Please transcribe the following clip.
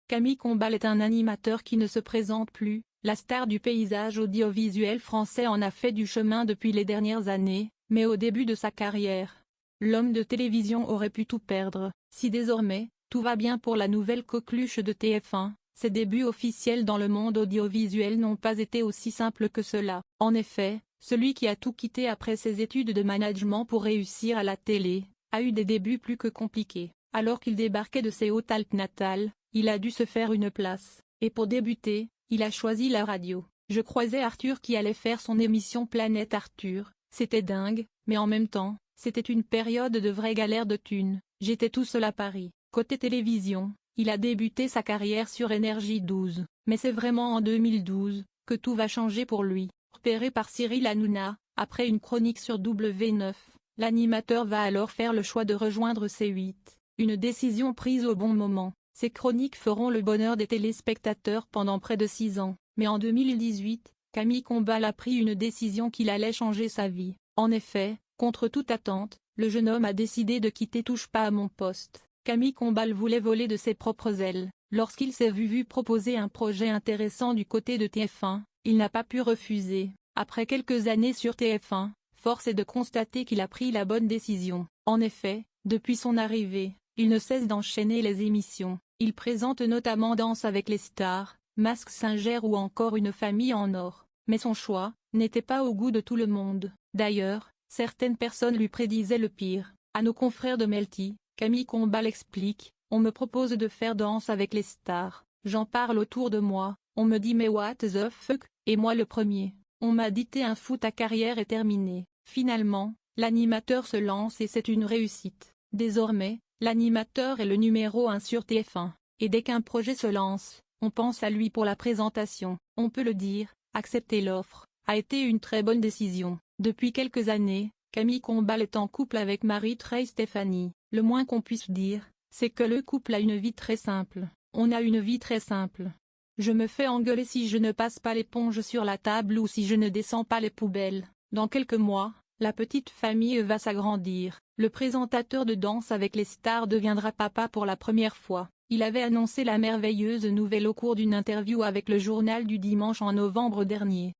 Camille Combal est un animateur qui ne se présente plus. La star du paysage audiovisuel français en a fait du chemin depuis les dernières années, mais au début de sa carrière, l'homme de télévision aurait pu tout perdre. Si désormais, tout va bien pour la nouvelle coqueluche de TF1, ses débuts officiels dans le monde audiovisuel n'ont pas été aussi simples que cela. En effet, celui qui a tout quitté après ses études de management pour réussir à la télé, a eu des débuts plus que compliqués. Alors qu'il débarquait de ses Hautes-Alpes natales, il a dû se faire une place, et pour débuter, il a choisi la radio. Je croisais Arthur qui allait faire son émission Planète Arthur, c'était dingue, mais en même temps, c'était une période de vraie galère de thunes. J'étais tout seul à Paris. Côté télévision, il a débuté sa carrière sur Énergie 12, mais c'est vraiment en 2012 que tout va changer pour lui. Repéré par Cyril Hanouna, après une chronique sur W9, l'animateur va alors faire le choix de rejoindre C8. Une décision prise au bon moment. Ces chroniques feront le bonheur des téléspectateurs pendant près de 6 ans, mais en 2018, Camille Combal a pris une décision qui allait changer sa vie. En effet, contre toute attente, le jeune homme a décidé de quitter Touche pas à mon poste. Camille Combal voulait voler de ses propres ailes. Lorsqu'il s'est vu proposer un projet intéressant du côté de TF1, il n'a pas pu refuser. Après quelques années sur TF1, force est de constater qu'il a pris la bonne décision. En effet, depuis son arrivée, il ne cesse d'enchaîner les émissions. Il présente notamment Danse avec les stars, Mask Singer ou encore Une famille en or. Mais son choix n'était pas au goût de tout le monde. D'ailleurs, certaines personnes lui prédisaient le pire. À nos confrères de Melty, Camille Combal explique: « On me propose de faire Danse avec les stars. J'en parle autour de moi, on me dit mais what the fuck, et moi le premier. On m'a dit t'es un fou, ta carrière est terminée. » Finalement, l'animateur se lance et c'est une réussite. Désormais, l'animateur est le numéro 1 sur TF1, et dès qu'un projet se lance, on pense à lui pour la présentation. On peut le dire, accepter l'offre a été une très bonne décision. Depuis quelques années, Camille Combal est en couple avec Marie-Trey Stéphanie. Le moins qu'on puisse dire, c'est que le couple a une vie très simple. On a une vie très simple. Je me fais engueuler si je ne passe pas l'éponge sur la table ou si je ne descends pas les poubelles. Dans quelques mois, la petite famille va s'agrandir. Le présentateur de Danse avec les stars deviendra papa pour la première fois. Il avait annoncé la merveilleuse nouvelle au cours d'une interview avec le journal du dimanche en novembre dernier.